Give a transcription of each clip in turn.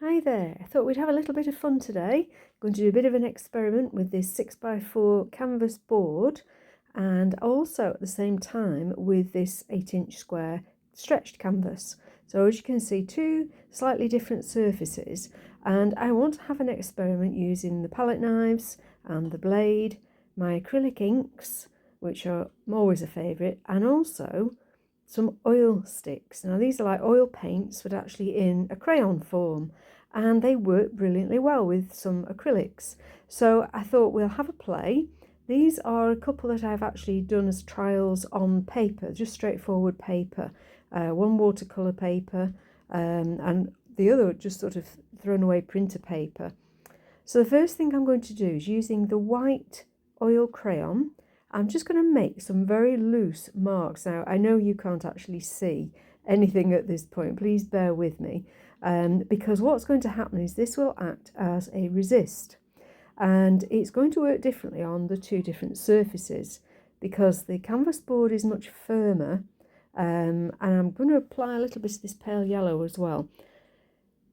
Hi there, I thought we'd have a little bit of fun today. I'm going to do a bit of an experiment with this 6x4 canvas board and also at the same time with this 8-inch square stretched canvas. So as you can see, two slightly different surfaces, and I want to have an experiment using the palette knives and the blade, my acrylic inks, which are always a favourite, and also some oil sticks. Now these are like oil paints but actually in a crayon form, and they work brilliantly well with some acrylics. So I thought we'll have a play. These are a couple that I've actually done as trials on paper, just straightforward paper. One watercolour paper and the other just sort of thrown away printer paper. So the first thing I'm going to do is using the white oil crayon. I'm just going to make some very loose marks. Now I know you can't actually see anything at this point, please bear with me, because what's going to happen is this will act as a resist, and it's going to work differently on the two different surfaces because the canvas board is much firmer, and I'm going to apply a little bit of this pale yellow as well.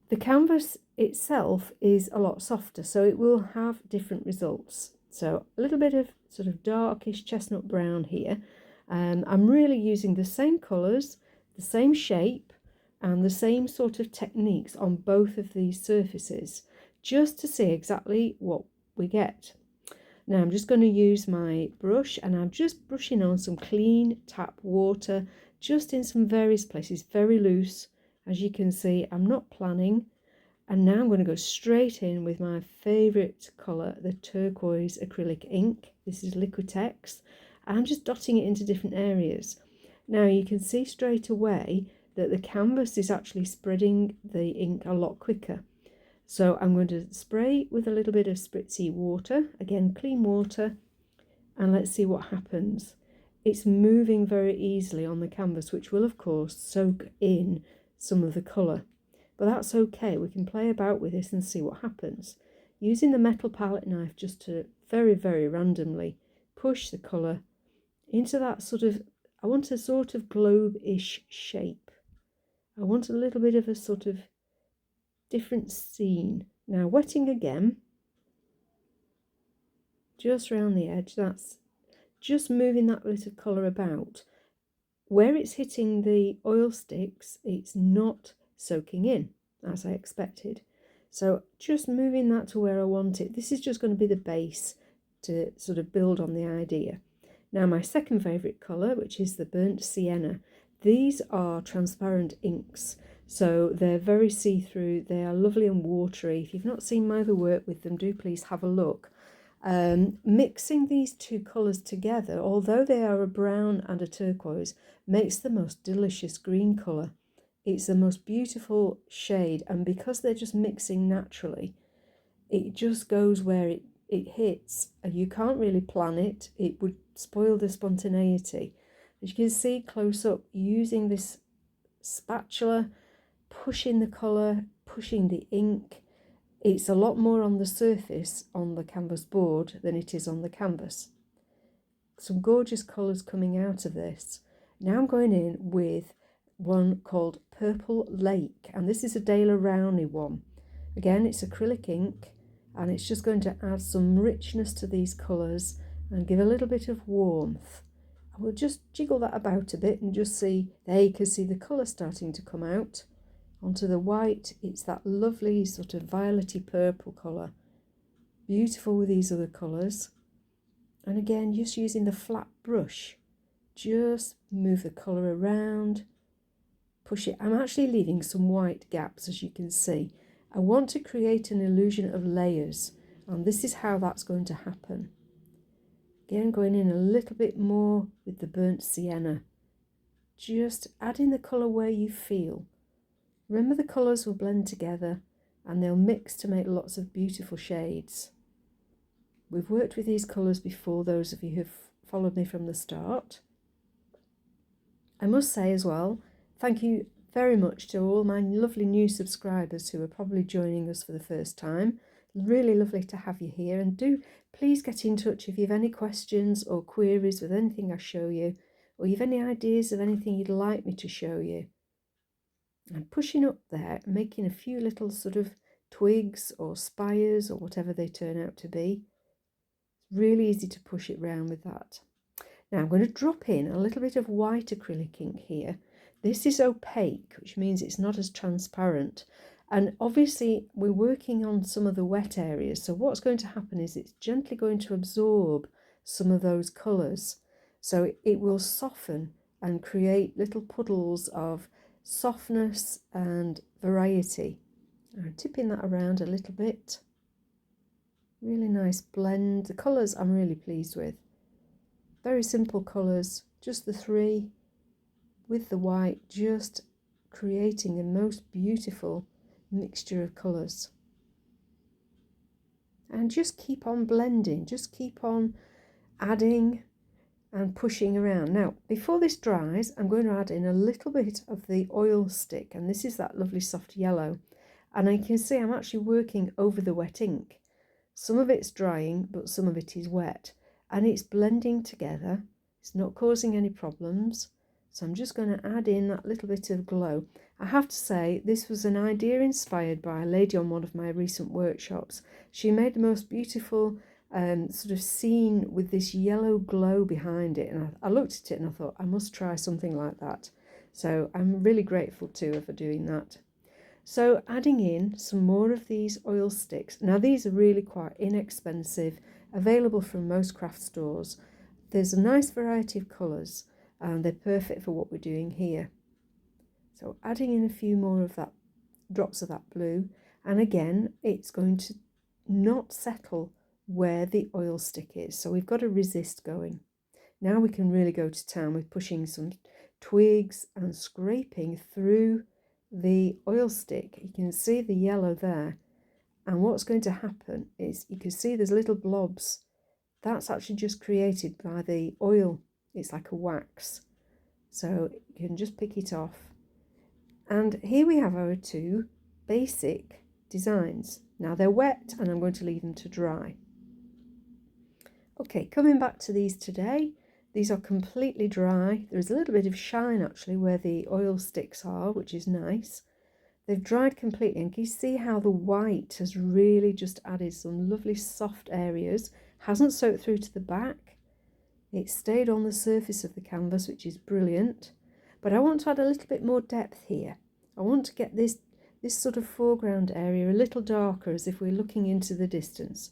The canvas itself is a lot softer, so it will have different results. So a little bit of sort of darkish chestnut brown here. I'm really using the same colours, the same shape, and the same sort of techniques on both of these surfaces, just to see exactly what we get. Now I'm just going to use my brush, and I'm just brushing on some clean tap water, just in some various places, very loose. As you can see, I'm not planning. And now I'm going to go straight in with my favourite colour, the turquoise acrylic ink. This is Liquitex. I'm just dotting it into different areas. Now you can see straight away that the canvas is actually spreading the ink a lot quicker. So I'm going to spray with a little bit of spritzy water, again clean water, and let's see what happens. It's moving very easily on the canvas, which will of course soak in some of the colour. But that's okay, we can play about with this and see what happens. Using the metal palette knife just to very randomly push the colour into that sort of, I want a sort of globe-ish shape. I want a little bit of a sort of different scene. Now wetting again, just round the edge, that's just moving that bit of colour about. Where it's hitting the oil sticks, it's not soaking in, as I expected. So just moving that to where I want it. This is just going to be the base to sort of build on the idea. Now my second favourite colour, which is the burnt sienna. These are transparent inks, so they're very see-through. They are lovely and watery. If you've not seen my other work with them, do please have a look. Mixing these two colours together, although they are a brown and a turquoise, makes the most delicious green colour. It's the most beautiful shade, and because they're just mixing naturally, it just goes where it hits, and you can't really plan it. It would spoil the spontaneity. As you can see close up, using this spatula, pushing the colour, pushing the ink, it's a lot more on the surface on the canvas board than it is on the canvas. Some gorgeous colours coming out of this. Now I'm going in with one called Purple Lake, and this is a Daler Rowney one. Again, it's acrylic ink, and it's just going to add some richness to these colours and give a little bit of warmth. I will just jiggle that about a bit and just see, there you can see the colour starting to come out. Onto the white, it's that lovely sort of violety purple colour. Beautiful with these other colours. And again, just using the flat brush, just move the colour around, push it. I'm actually leaving some white gaps, as you can see. I want to create an illusion of layers, and this is how that's going to happen. Again, going in a little bit more with the burnt sienna, just adding the colour where you feel. Remember, the colours will blend together and they'll mix to make lots of beautiful shades. We've worked with these colours before, those of you who've followed me from the start. I must say as well, thank you very much to all my lovely new subscribers who are probably joining us for the first time. Really lovely to have you here, and do please get in touch if you have any questions or queries with anything I show you, or you have any ideas of anything you'd like me to show you. and pushing up there, making a few little sort of twigs or spires or whatever they turn out to be. It's really easy to push it round with that. Now I'm going to drop in a little bit of white acrylic ink here. This is opaque, which means it's not as transparent. And obviously we're working on some of the wet areas. So what's going to happen is it's gently going to absorb some of those colours. So it will soften and create little puddles of softness and variety. I'm tipping that around a little bit. Really nice blend. The colours I'm really pleased with. Very simple colours, just the three with the white, just creating the most beautiful mixture of colours. And just keep on blending, just keep on adding and pushing around. Now, before this dries, I'm going to add in a little bit of the oil stick, and this is that lovely soft yellow. And I can see I'm actually working over the wet ink. Some of it's drying, but some of it is wet. And it's blending together. It's not causing any problems. So I'm just going to add in that little bit of glow. I have to say, this was an idea inspired by a lady on one of my recent workshops. She made the most beautiful sort of scene with this yellow glow behind it. And I looked at it and I thought, I must try something like that. So I'm really grateful to her for doing that. So adding in some more of these oil sticks. Now these are really quite inexpensive, available from most craft stores. There's a nice variety of colours and they're perfect for what we're doing here. So adding in a few more of that, drops of that blue, and again it's going to not settle where the oil stick is. So we've got a resist going. Now we can really go to town with pushing some twigs and scraping through the oil stick. You can see the yellow there, and what's going to happen is you can see there's little blobs. That's actually just created by the oil. It's like a wax, so you can just pick it off. And here we have our two basic designs. Now they're wet and I'm going to leave them to dry. Okay, coming back to these today, these are completely dry. There is a little bit of shine actually where the oil sticks are, which is nice. They've dried completely, and can you see how the white has really just added some lovely soft areas. Hasn't soaked through to the back. It stayed on the surface of the canvas, which is brilliant. But I want to add a little bit more depth here. I want to get this sort of foreground area a little darker as if we're looking into the distance.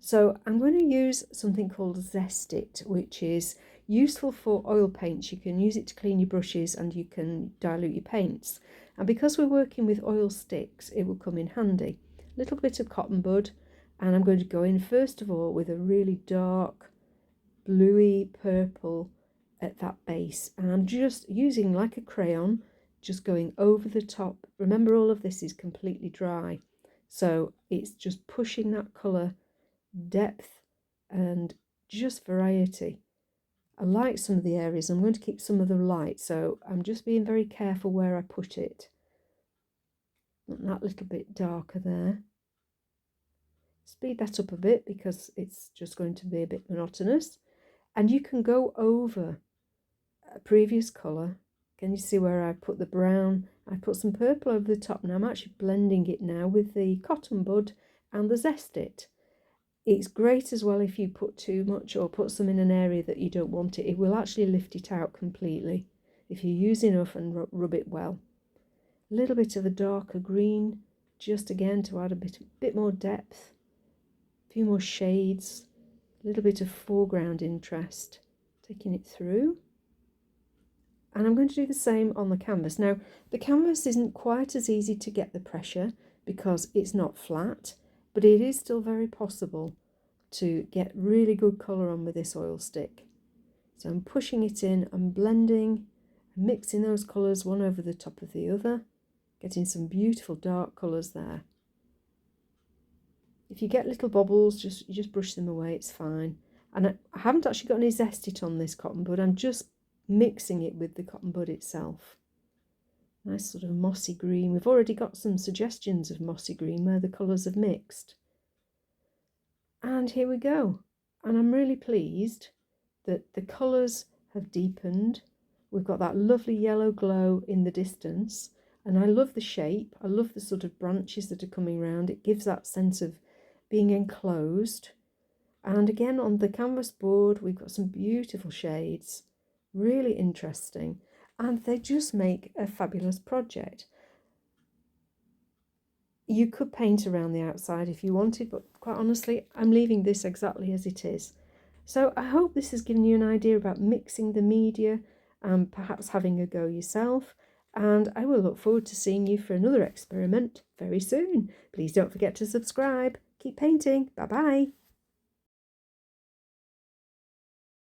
So I'm going to use something called Zest It, which is useful for oil paints. You can use it to clean your brushes and you can dilute your paints. And because we're working with oil sticks, it will come in handy. A little bit of cotton bud, and I'm going to go in first of all with a really dark bluey purple at that base. And I'm just using like a crayon, just going over the top. Remember, all of this is completely dry. So it's just pushing that colour depth and just variety. I like some of the areas. I'm going to keep some of them light, so I'm just being very careful where I put it. That little bit darker there. Speed that up a bit because it's just going to be a bit monotonous. And you can go over a previous colour. Can you see where I put the brown? I put some purple over the top, and I'm actually blending it now with the cotton bud and the Zest It. It's great as well if you put too much or put some in an area that you don't want it. It will actually lift it out completely if you use enough and rub it well. A little bit of a darker green, just again to add a bit more depth. A few more shades, a little bit of foreground interest, taking it through. And I'm going to do the same on the canvas. Now, the canvas isn't quite as easy to get the pressure because it's not flat, but it is still very possible to get really good colour on with this oil stick. So I'm pushing it in, I'm blending, mixing those colours one over the top of the other, getting some beautiful dark colours there. If you get little bobbles, you just brush them away, it's fine. And I haven't actually got any Zest It on this cotton bud, I'm just mixing it with the cotton bud itself. Nice sort of mossy green. We've already got some suggestions of mossy green where the colours have mixed. And here we go. And I'm really pleased that the colours have deepened. We've got that lovely yellow glow in the distance. And I love the shape. I love the sort of branches that are coming round. It gives that sense of being enclosed. And again, on the canvas board, we've got some beautiful shades, really interesting, and they just make a fabulous project. You could paint around the outside if you wanted, but quite honestly, I'm leaving this exactly as it is. So I hope this has given you an idea about mixing the media and perhaps having a go yourself. And I will look forward to seeing you for another experiment very soon. Please don't forget to subscribe. Keep painting. Bye bye.